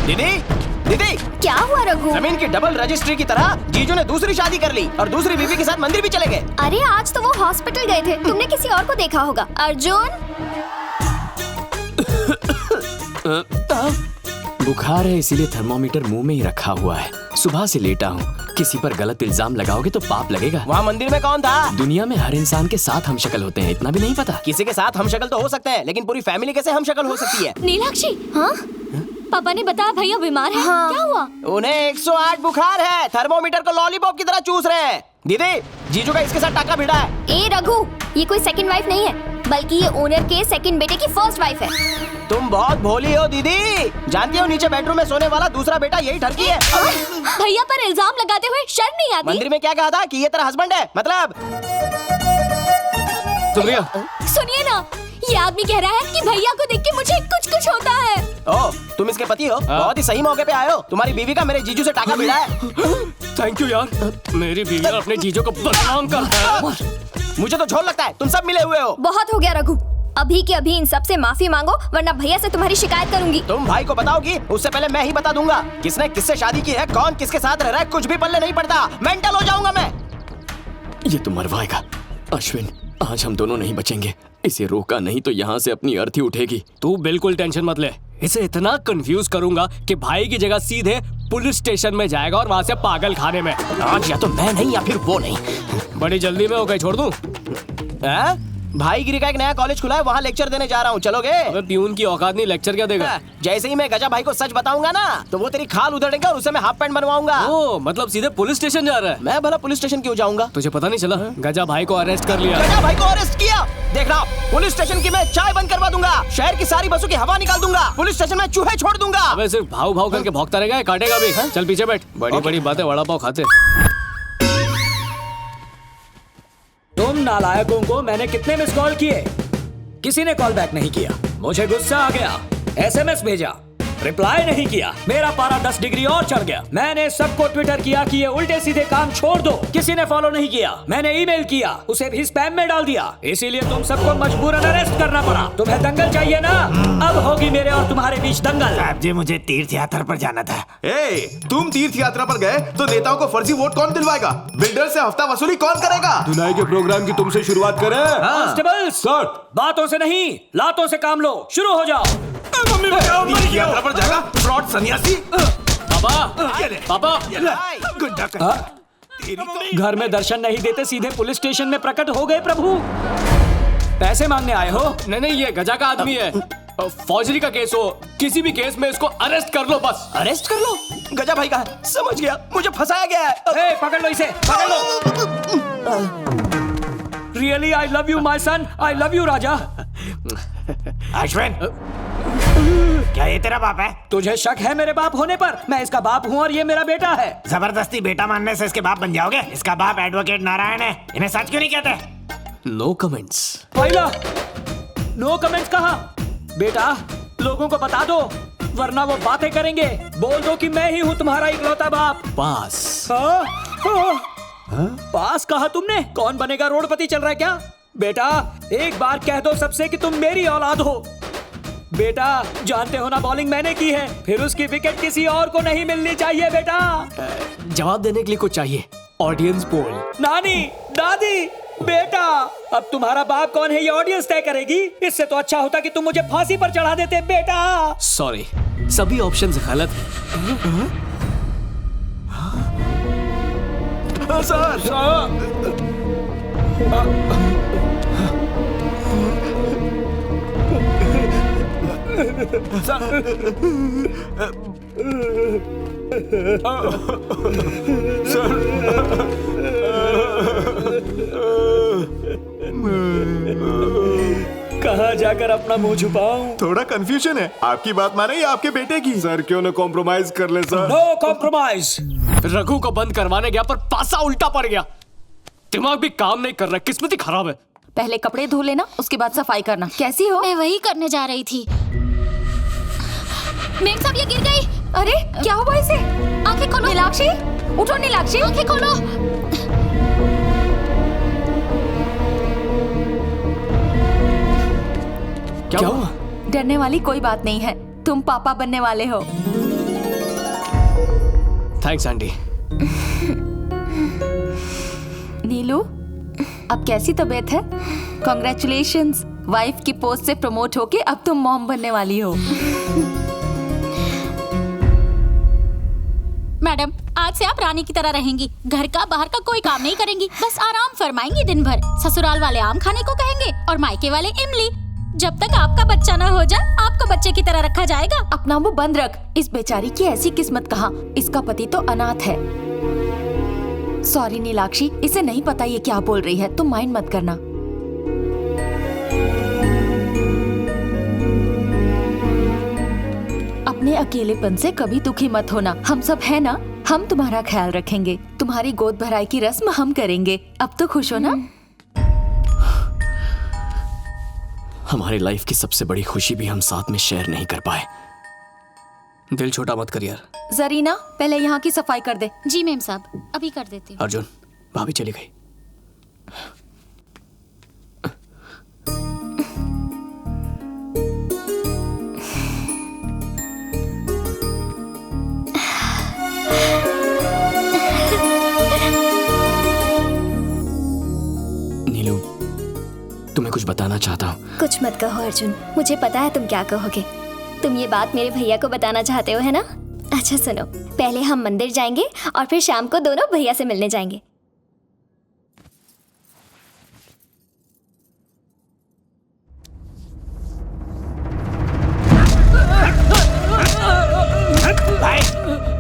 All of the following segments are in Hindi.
दीदी दीदी, क्या हुआ रघु? जमीन की डबल रजिस्ट्री की तरह जीजू ने दूसरी शादी कर ली और दूसरी बीवी के साथ मंदिर भी चले गए। अरे आज तो वो हॉस्पिटल गए थे, तुमने किसी और को देखा होगा। अर्जुन बुखार है इसीलिए थर्मोमीटर मुंह में ही रखा हुआ है। सुबह से लेटा हूँ। किसी पर गलत इल्जाम लगाओगे तो पाप लगेगा। वहाँ मंदिर में कौन था? दुनिया में हर इंसान के साथ हम शक्ल होते हैं, इतना भी नहीं पता? किसी के साथ हम शक्ल तो हो सकते हैं, लेकिन पूरी फैमिली कैसे हम शक्ल हो सकती है? नीलाक्षी, हाँ पापा ने बताया भैया बीमार है। हाँ। क्या हुआ? उन्हें 108 बुखार है, थर्मोमीटर को लॉलीपॉप की तरह चूस रहे हैं। दीदी, जीजू का इसके साथ टाका भिड़ा है। ए रघु, ये कोई सेकंड वाइफ नहीं है, बल्कि ये ओनर के सेकंड बेटे की फर्स्ट वाइफ है। तुम बहुत भोली हो दीदी। जानती हो नीचे बेडरूम में सोने वाला दूसरा बेटा यही ठरकी है। भैया पर इल्जाम लगाते हुए शर्म नहीं आती? मंदिर में क्या कहा था कि ये तेरा हस्बैंड है, मतलब? सुनिए ना, ये आदमी कह रहा है कि भैया को देख के मुझे कुछ कुछ होता है। ओह, तुम इसके पति हो? बहुत ही सही मौके पे आए हो। तुम्हारी बीवी का मेरे जीजू से टाका भिड़ा है। थैंक यू यार, मेरी बीवी अपने जीजू को बदनाम करता है। मुझे तो झोल लगता है तुम सब मिले हुए हो। बहुत हो गया रघु, अभी के अभी इन सब से माफी मांगो, वरना भैया से तुम्हारी शिकायत करूंगी। तुम भाई को बताओगी, उससे पहले मैं ही बता दूंगा। किसने किससे शादी की है, कौन किसके साथ रह रहा है, कुछ भी पल्ले नहीं पड़ता। मेंटल हो जाऊंगा मैं। ये तो मरवाएगा। अश्विन, आज हम दोनों नहीं बचेंगे। इसे रोका नहीं तो यहाँ से अपनी अर्थी उठेगी। तू बिल्कुल टेंशन मत ले, इसे इतना कंफ्यूज करूंगा कि भाई की जगह सीधे पुलिस स्टेशन में जाएगा और वहाँ से पागल खाने में। आज या तो मैं नहीं या फिर वो नहीं। बड़ी जल्दी में हो गई, छोड़ दूं? भाईगिरी का एक नया कॉलेज खुला है, वहाँ लेक्चर देने जा रहा हूँ, चलोगे? अबे प्यून की औकात नहीं, लेक्चर क्या देगा? जैसे ही मैं गजा भाई को सच बताऊंगा ना, तो वो तेरी खाल उधेड़ेगा और उसे मैं हाफ पैंट बनवाऊंगा। ओ, मतलब सीधे पुलिस स्टेशन जा रहा है? मैं भला पुलिस स्टेशन क्यों जाऊंगा? तुझे पता नहीं चला? गजा भाई को अरेस्ट कर लिया। गजा भाई को अरेस्ट किया? देख रहा, पुलिस स्टेशन की मैं चाय बंद करवा दूंगा, शहर की सारी बसों की हवा निकाल दूंगा, पुलिस स्टेशन में चूहे छोड़ दूंगा। अबे सिर्फ भाव भाव करके भौंकता रहेगा, काटेगा भी। चल पीछे बैठ, बड़ी बड़ी बातें वड़ा पाव खाते। तुम नालायकों को मैंने कितने मिस कॉल किए, किसी ने कॉल बैक नहीं किया। मुझे गुस्सा आ गया, एसएमएस भेजा, रिप्लाई नहीं किया। मेरा पारा 10 डिग्री और चढ़ गया। मैंने सबको ट्विटर किया कि ये उल्टे सीधे काम छोड़ दो, किसी ने फॉलो नहीं किया। मैंने ईमेल किया, उसे भी स्पैम में डाल दिया। इसीलिए तुम सबको मजबूरन अरेस्ट करना पड़ा। तुम्हें दंगल चाहिए ना? अब होगी मेरे और तुम्हारे बीच दंगल। साहब जी, मुझे तीर्थ यात्रा पर जाना था। तुम तीर्थ यात्रा पर गए तो नेताओं को फर्जी वोट कौन दिलवाएगा? बिल्डर से हफ्ता वसूली कौन करेगा? धुनाई के प्रोग्राम की तुमसे शुरुआत करें। कांस्टेबल्स, बातों से नहीं लातों से काम लो, शुरू हो जाओ। तीर्थ यात्रा पर जाएगा फ्रॉड सन्यासी। पापा घर में दर्शन नहीं देते, सीधे पुलिस स्टेशन में प्रकट हो गए प्रभु। पैसे मांगने आए हो? नहीं, ये गजा का आदमी है। फौजरी का केस हो, किसी भी केस में इसको अरेस्ट कर लो बस। अरेस्ट कर लो? गजा भाई का है, समझ गया, मुझे फंसाया गया है। पकड़ लो इसे, पकड़ लो। Really I love you my son, I love you राजा। अश्विन, क्या ये तेरा बाप है? तुझे शक है मेरे बाप होने पर? मैं इसका बाप हूँ और ये मेरा बेटा है। जबरदस्ती बेटा मानने से इसके बाप बन जाओगे? इसका बाप एडवोकेट नारायण है, इन्हें सच क्यों नहीं कहते? No comments. पहिला नो कमेंट्स कहा? बेटा लोगों को बता दो, वरना वो बातें करेंगे। बोल दो कि मैं ही हूँ तुम्हारा इकलौता बाप। पास। पास कहा तुमने? कौन बनेगा रोडपति चल रहा है क्या? बेटा एक बार कह दो सबसे कि तुम मेरी औलाद हो। बेटा जानते हो ना, बॉलिंग मैंने की है, फिर उसकी विकेट किसी और को नहीं मिलनी चाहिए। बेटा जवाब देने के लिए कुछ चाहिए, ऑडियंस पोल। नानी, दादी, बेटा अब तुम्हारा बाप कौन है ये ऑडियंस तय करेगी। इससे तो अच्छा होता कि तुम मुझे फांसी पर चढ़ा देते। बेटा सॉरी, सभी ऑप्शंस गलत हैं। कहाँ जाकर अपना मुंह छुपाऊं? थोड़ा कंफ्यूजन है, आपकी बात माने या आपके बेटे की? सर क्यों ना कॉम्प्रोमाइज कर ले सर। No compromise. रघु को बंद करवाने गया पर पासा उल्टा पड़ गया। दिमाग भी काम नहीं कर रहा, किस्मत ही खराब है। पहले कपड़े धो लेना, उसके बाद सफाई करना। कैसी हो? मैं वही करने जा रही थी। मेम साहब, ये गिर गई। अरे क्या हुआ इसे? आंखें खोलो। नीलाक्षी, उठो नीलाक्षी, आंखें खोलो। क्या हुआ? डरने वाली कोई बात नहीं है, तुम पापा बनने वाले हो। Thanks aunty. नीलू, अब कैसी तबीयत है? कॉन्ग्रेचुलेशंस, वाइफ की पोस्ट से प्रमोट होके अब तुम मॉम बनने वाली हो। मैडम, आज से आप रानी की तरह रहेंगी। घर का बाहर का कोई काम नहीं करेंगी, बस आराम फरमाएंगी दिन भर। ससुराल वाले आम खाने को कहेंगे और मायके वाले इमली। जब तक आपका बच्चा ना हो जाए, आपको बच्चे की तरह रखा जाएगा। अपना मुंह बंद रख। इस बेचारी की ऐसी किस्मत कहाँ, इसका पति तो अनाथ है। सॉरी नीलाक्षी, इसे नहीं पता ये क्या बोल रही है, तुम माइंड मत करना। अपने अकेलेपन से कभी दुखी मत होना, हम सब है ना, हम तुम्हारा ख्याल रखेंगे। तुम्हारी गोद भराई की रस्म हम करेंगे। अब तो खुश हो ना? हमारी लाइफ की सबसे बड़ी खुशी भी हम साथ में शेयर नहीं कर पाए। दिल छोटा मत कर यार। जरीना, पहले यहाँ की सफाई कर दे। जी मैम साहब, अभी कर देती हूँ। अर्जुन, भाभी चली गई। नीलू, तुम्हें कुछ बताना चाहता हूँ। कुछ मत कहो अर्जुन, मुझे पता है तुम क्या कहोगे। तुम ये बात मेरे भैया को बताना चाहते हो, है ना? अच्छा सुनो, पहले हम मंदिर जाएंगे और फिर शाम को दोनों भैया से मिलने जाएंगे। भाई,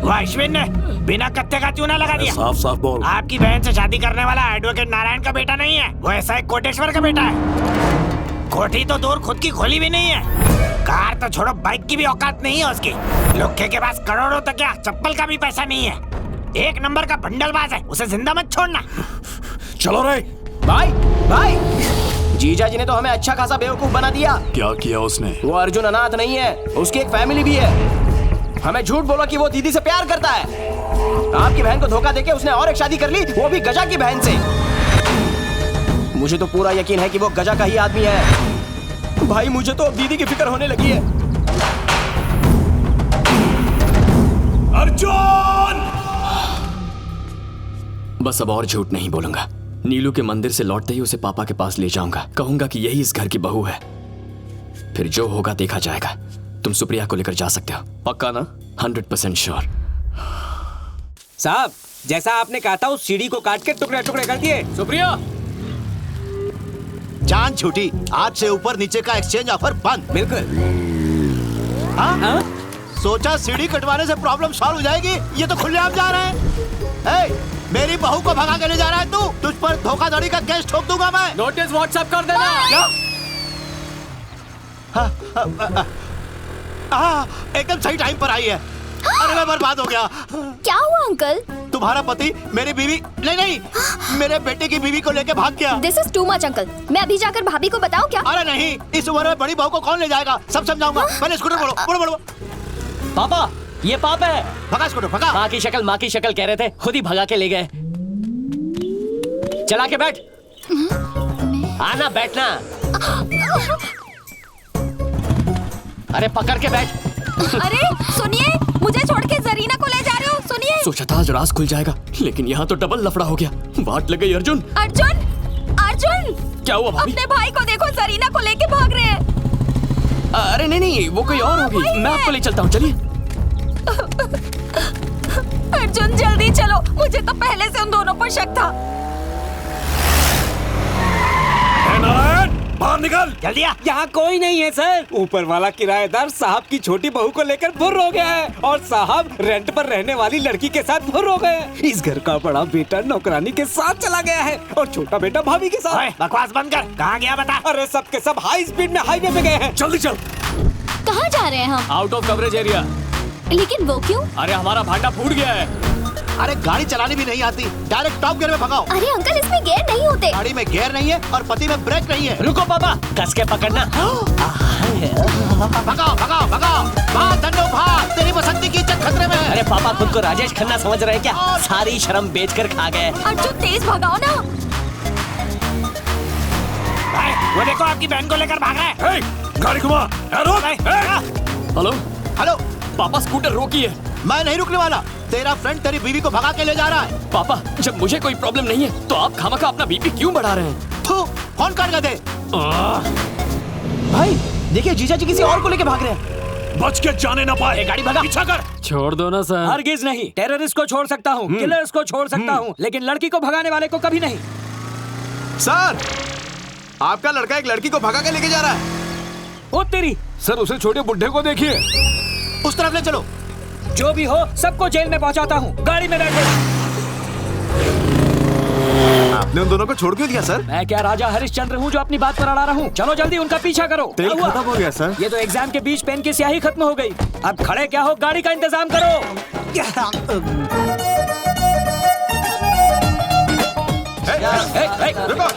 वो अश्विन ने बिना कत्ते का चूना लगा दिया। साफ साफ बोल। आपकी बहन से शादी करने वाला एडवोकेट नारायण का बेटा नहीं है, वो ऐसा एक कोटेश्वर का बेटा है। कोठी तो दूर, खुद की खोली भी नहीं है। कार तो छोड़ो, बाइक की भी औकात नहीं है उसकी। लोखे के पास करोड़ों तो क्या, चप्पल का भी पैसा नहीं है। एक नंबर का बंडलबाज है, उसे जिंदा मत छोड़ना। चलो रे। भाई भाई, जीजा जी ने तो हमें अच्छा खासा बेवकूफ बना दिया। क्या किया उसने? वो अर्जुन अनाथ नहीं है, उसकी एक फैमिली भी है। हमें झूठ बोला कि वो दीदी से प्यार करता है। आपकी बहन को धोखा देके उसने और एक शादी कर ली, वो भी गजा की बहन से। मुझे तो पूरा यकीन है कि वो गजा का ही आदमी है। भाई, मुझे तो अब दीदी की फिक्र होने लगी है। अर्जुन! बस अब और झूठ नहीं बोलूंगा। नीलू के मंदिर से लौटते ही उसे पापा के पास ले जाऊंगा, कहूंगा कि यही इस घर की बहू है। फिर जो होगा देखा जाएगा। तुम सुप्रिया को लेकर जा सकते हो। पक्का ना? 100% श्योर। साहब, जैसा आपने कहा था उस सीढ़ी को काट के टुकड़े टुकड़े कर दिए। सुप्रिया, जान छूटी, आज से ऊपर नीचे का एक्सचेंज ऑफर बंद। बिल्कुल। हाँ? सोचा सीढ़ी कटवाने से प्रॉब्लम सॉल्व हो जाएगी, ये तो खुलेआम जा रहा है। मेरी बहू को भगा के ले जा रहा है तू। तुझ पर धोखाधड़ी का केस ठोक दूंगा मैं। नोटिस व्हाट्सएप कर देना। क्या? एकदम सही टाइम पर आई है। अरे मैं बर्बाद हो गया। क्या हुआ अंकल? तुम्हारा पति मेरी बीवी नहीं, मेरे बेटे की बीवी को लेके भाग गया। This is too much uncle. मैं अभी जाकर भाभी को बताऊं क्या? अरे नहीं, इस उम्र में बड़ी बहू को कौन ले जाएगा, सब समझाऊंगा। पहले स्कूटर बढ़ो। पापा, ये पाप है। भगा स्कूटर, भगा। माँ की शक्ल कह रहे थे, खुद ही भगा के ले गए। चला के बैठ। आना, बैठना। अरे पकड़ के बैठ। अरे सुनिए, मुझे छोड़ के जरीना को ले जा रहे हो? सुनिए। सोचा था आज राज खुल जाएगा, लेकिन यहाँ तो डबल लफड़ा हो गया। वाट लग गई। अर्जुन, क्या हुआ भाभी? अपने भाई को देखो, जरीना को लेके भाग रहे हैं। अरे नहीं, वो कोई और होगी। मैं आपको ले चलता हूँ, चलिए। अर्जुन जल्दी चलो, मुझे तो पहले से उन दोनों पर शक था। नारायण, बाहर निकल। जल्दी आ। यहाँ कोई नहीं है सर। ऊपर वाला किराएदार साहब की छोटी बहू को लेकर फुर्र हो गया है और साहब रेंट पर रहने वाली लड़की के साथ फुर्र हो गए। इस घर का बड़ा बेटा नौकरानी के साथ चला गया है और छोटा बेटा भाभी के साथ। बकवास बंद कर, कहाँ गया बता। अरे सब के सब हाई स्पीड में हाईवे पे गए हैं। जल्दी चल। कहाँ जा रहे हैं हम? Out of coverage area. लेकिन वो क्यों? अरे हमारा भांडा फूट गया है। अरे गाड़ी चलानी भी नहीं आती, डायरेक्ट टॉप गियर में भगाओ। अरे अंकल, इसमें गियर नहीं होते। गाड़ी में गियर नहीं है और पति में ब्रेक नहीं है। रुको पापा, कस के पकड़ना। भगाओ। भाग धन्नो भाग, तेरी बसंती की इज्जत खतरे में है। अरे पापा खुद को राजेश खन्ना समझ रहे हैं क्या? सारी शर्म बेचकर खा गए। अर्जुन तेज भगाओ ना। भाई, वो देखो आपकी बहन को लेकर भाग रहा है। गाड़ी घुमा। हेलो, हेलो, पापा स्कूटर रोकी है। मैं नहीं रुकने वाला। तेरा फ्रेंड तेरी बीवी को भगा के ले जा रहा है। पापा, जब मुझे कोई प्रॉब्लम नहीं है तो आप खामखा अपना बीपी क्यों बढ़ा रहे हैं? थू, फोन कर दे। भाई देखिए, जीजा जी किसी और को लेके भाग रहे हैं। बच के जाने ना पाए। गाड़ी भगा। पीछा कर। छोड़ दो ना सर। हरगिज नहीं। टेररिस्ट को छोड़ सकता हूँ, किलर्स को छोड़ सकता हूँ, लेकिन लड़की को भगाने वाले को कभी नहीं। सर, आपका लड़का एक लड़की को भगा के लेके जा रहा है। ओ तेरी। सर, उसे छोटे बुड्ढे को देखिए। उस तरफ ले चलो। जो भी हो, सबको जेल में पहुंचाता हूँ। गाड़ी में बैठो। आपने उन दोनों को छोड़ क्यों दिया सर? मैं क्या राजा हरिश्चंद्र हूँ जो अपनी बात पर अड़ा रहा हूँ? चलो जल्दी उनका पीछा करो। तेल क्या हुआ? खत्म हो गया सर। ये तो एग्जाम के बीच पेन की स्याही खत्म हो गई। अब खड़े क्या हो, गाड़ी का इंतजाम करो। रुको।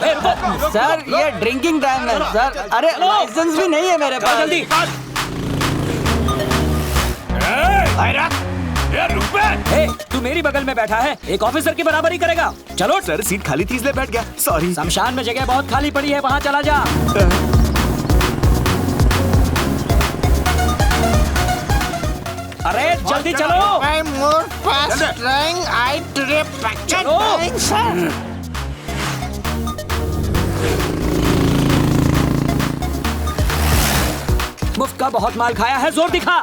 सर ये ड्रिंकिंग टाइम है सर। अरे लाइसेंस भी नहीं है मेरे पास। जल्दी। तू मेरी बगल में बैठा है, एक ऑफिसर की बराबरी करेगा। चलो। सर सीट खाली थी इसलिए बैठ गया, सॉरी। शमशान में जगह बहुत खाली पड़ी है, वहाँ चला जा। अरे जल्दी चलो। मुफ्त का बहुत माल खाया है, जोर दिखा।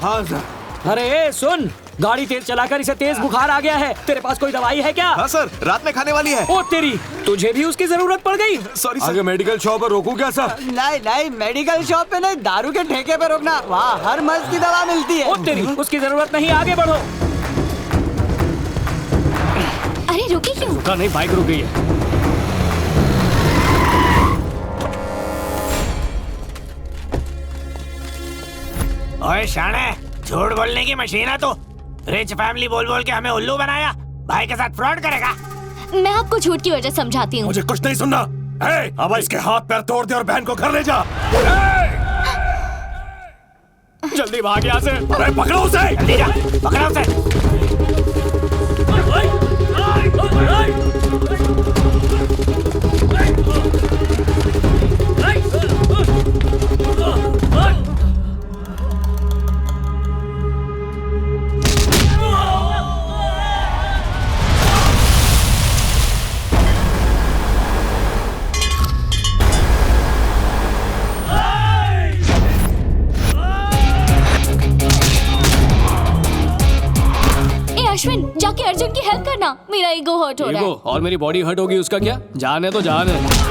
हाँ सर। अरे सुन, गाड़ी तेज चलाकर इसे तेज बुखार आ गया है। तेरे पास कोई दवाई है क्या? हाँ सर, रात में खाने वाली है। ओ तेरी, तुझे भी उसकी जरूरत पड़ गई। Sorry sir. आगे मेडिकल शॉप पर रोकूं क्या सर? नहीं, मेडिकल शॉप पे नहीं, दारू के ठेके पे रोकना। वहाँ हर मर्ज की दवा मिलती है। ओ तेरी, उसकी जरूरत नहीं, आगे बढ़ो। अरे रुकी क्यों? रुका नहीं, बाइक रुक गई है। ओए शाणे, झूठ बोलने की मशीन है तू। रिच फैमिली बोल बोल के हमें उल्लू बनाया। भाई के साथ फ्रॉड करेगा। मैं आपको झूठ की वजह समझाती हूँ। मुझे कुछ नहीं सुनना। अब इसके हाथ पैर तोड़ दे और बहन को घर ले जा। जल्दी भाग यहाँ से। अरे पकड़ो उसे। जल्दी जा, पकड़ो उसे। अश्विन, जाके अर्जुन की हेल्प करना। मेरा ईगो हर्ट हो रहा है। और मेरी बॉडी हर्ट होगी, उसका क्या? जान है तो जान है।